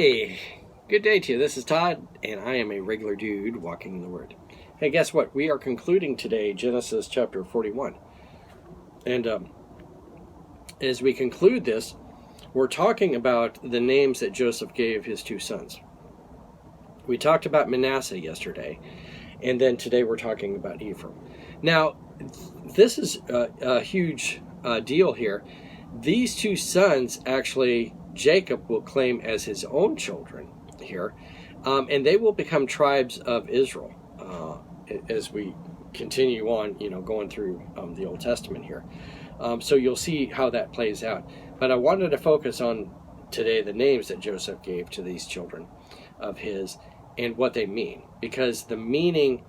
Hey, good day to you. This is Todd, and I am a regular dude walking in the Word. Hey, guess what? We are concluding today Genesis chapter 41. And as we conclude this, we're talking about the names that Joseph gave his two sons. We talked about Manasseh yesterday, and then today we're talking about Ephraim. Now, this is a huge deal here. These two sons actually Jacob will claim as his own children here, and they will become tribes of Israel as we continue on, going through the Old Testament here. So you'll see how that plays out. But I wanted to focus on today the names that Joseph gave to these children of his and what they mean, because the meaning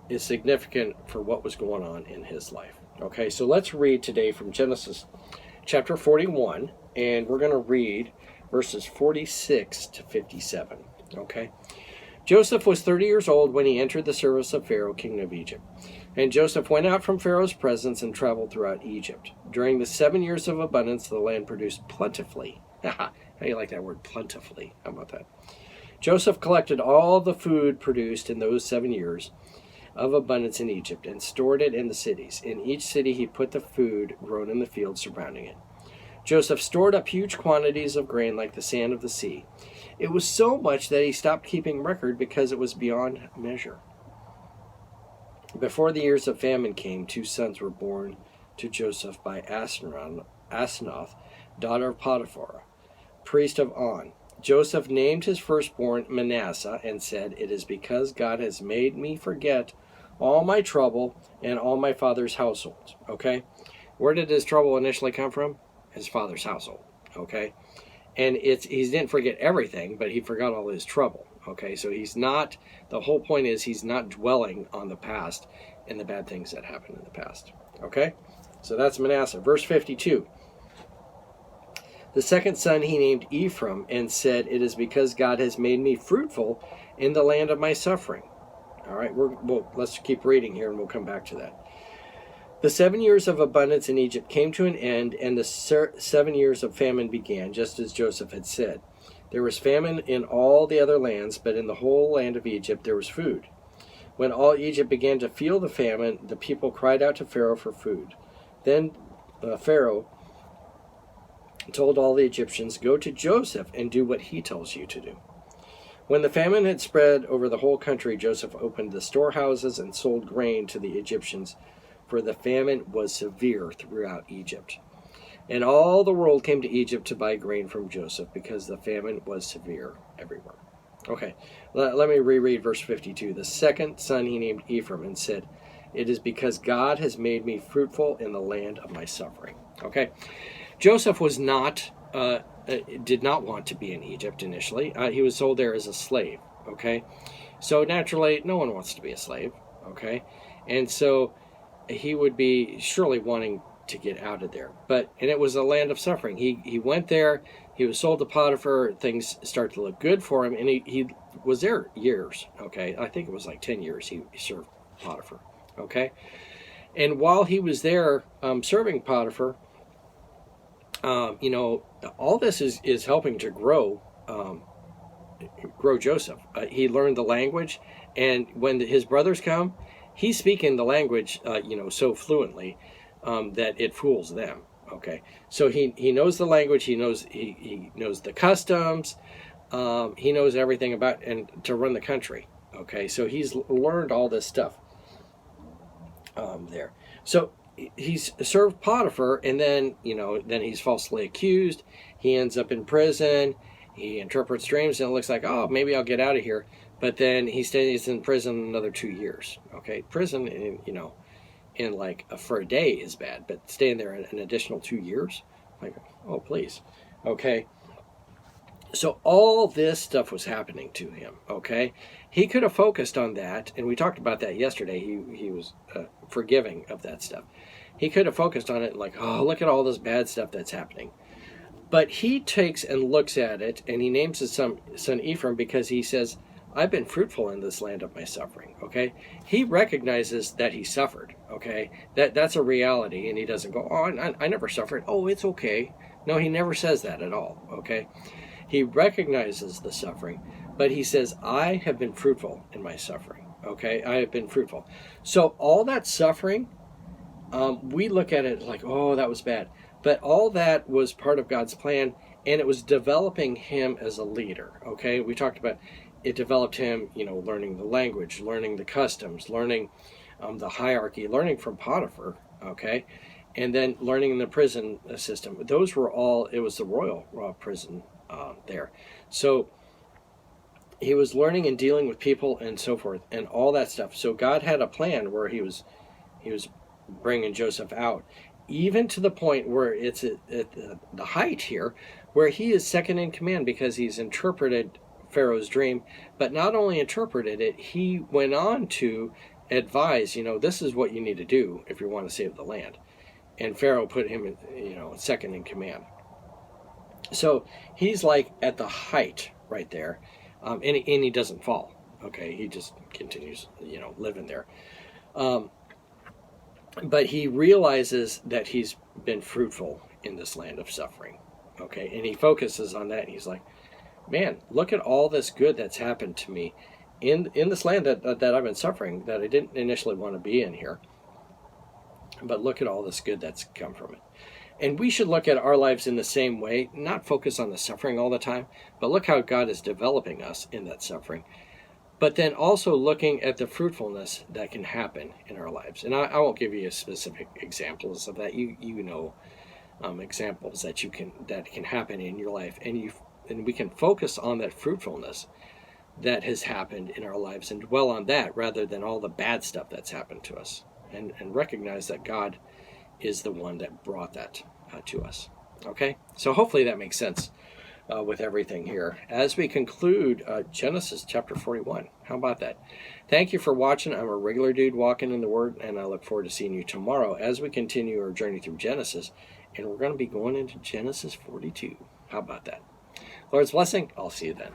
is significant for what was going on in his life. Okay, so let's read today from Genesis chapter 41, and we're going to read verses 46 to 57. Okay, Joseph was 30 years old when he entered the service of Pharaoh, king of Egypt. And Joseph went out from Pharaoh's presence and traveled throughout Egypt. During the 7 years of abundance, the land produced plentifully. How do you like that word, plentifully? How about that? Joseph collected all the food produced in those 7 years of abundance in Egypt and stored it in the cities. In each city he put the food grown in the fields surrounding it. Joseph stored up huge quantities of grain like the sand of the sea. It was so much that he stopped keeping record because it was beyond measure. Before the years of famine came, two sons were born to Joseph by Asenath, daughter of Potiphar, priest of On. Joseph named his firstborn Manasseh and said, "It is because God has made me forget all my trouble and all my father's household." Okay? Where did his trouble initially come from? His father's household. Okay? And he didn't forget everything, but he forgot all his trouble. Okay? So the whole point is he's not dwelling on the past and the bad things that happened in the past. Okay? So that's Manasseh. Verse 52. The second son he named Ephraim and said, "It is because God has made me fruitful in the land of my suffering." All right, let's keep reading here and we'll come back to that. The 7 years of abundance in Egypt came to an end, and the 7 years of famine began, just as Joseph had said. There was famine in all the other lands, but in the whole land of Egypt there was food. When all Egypt began to feel the famine, the people cried out to Pharaoh for food. Then Pharaoh told all the Egyptians, "Go to Joseph and do what he tells you to do." When the famine had spread over the whole country, Joseph opened the storehouses and sold grain to the Egyptians, for the famine was severe throughout Egypt. And all the world came to Egypt to buy grain from Joseph, because the famine was severe everywhere. Okay, let me reread verse 52. The second son he named Ephraim and said, "It is because God has made me fruitful in the land of my suffering." Okay, Joseph did not want to be in Egypt initially. He was sold there as a slave. Okay, so naturally, no one wants to be a slave. Okay, and so he would be surely wanting to get out of there. And it was a land of suffering. He went there, he was sold to Potiphar, things started to look good for him, and he was there years, okay? I think it was like 10 years he served Potiphar, okay? And while he was there serving Potiphar, all this is helping to grow Joseph. He learned the language, and when his brothers come, he's speaking the language, so fluently that it fools them. Okay, so he knows the language. He knows the customs. He knows everything about and to run the country. Okay, so he's learned all this stuff there. So he's served Potiphar, and then he's falsely accused. He ends up in prison. He interprets dreams, and it looks like, oh, maybe I'll get out of here. But then he stays in prison another 2 years. Okay, prison, for a day is bad, but staying there an additional 2 years, like, oh please. Okay, so all this stuff was happening to him. Okay, he could have focused on that, and we talked about that yesterday. He was forgiving of that stuff. He could have focused on it, like, oh, look at all this bad stuff that's happening. But he takes and looks at it, and he names his son Ephraim because he says, "I've been fruitful in this land of my suffering." Okay, he recognizes that he suffered. Okay, that's a reality, and he doesn't go, "Oh, I never suffered. Oh, it's okay." No, he never says that at all. Okay, He recognizes the suffering, but he says, I have been fruitful in my suffering. Okay, I have been fruitful. So all that suffering, we look at it like, oh, that was bad. But all that was part of God's plan, and it was developing him as a leader. Okay, we talked about it developed him, learning the language, learning the customs, learning the hierarchy, learning from Potiphar. Okay, and then learning in the prison system. Those were all, it was the royal prison there. So he was learning and dealing with people and so forth and all that stuff. So God had a plan where he was bringing Joseph out, even to the point where it's at the height here, where he is second in command because he's interpreted Pharaoh's dream, but not only interpreted it, he went on to advise, this is what you need to do if you want to save the land. And Pharaoh put him in, second in command. So he's like at the height right there, and he doesn't fall. Okay, he just continues, living there. But he realizes that he's been fruitful in this land of suffering. Okay, and he focuses on that, and he's like, man, look at all this good that's happened to me in this land that I've been suffering, that I didn't initially want to be in here. But look at all this good that's come from it. And we should look at our lives in the same way, not focus on the suffering all the time, but look how God is developing us in that suffering. But then also looking at the fruitfulness that can happen in our lives. And I won't give you specific examples of that. You know examples that can happen in your life, and we can focus on that fruitfulness that has happened in our lives and dwell on that rather than all the bad stuff that's happened to us, and recognize that God is the one that brought that to us. Okay, so hopefully that makes sense with everything here as we conclude Genesis chapter 41. How about that? Thank you for watching. I'm a regular dude walking in the Word, and I look forward to seeing you tomorrow as we continue our journey through Genesis, and we're going to be going into Genesis 42. How about that? Lord's blessing. I'll see you then.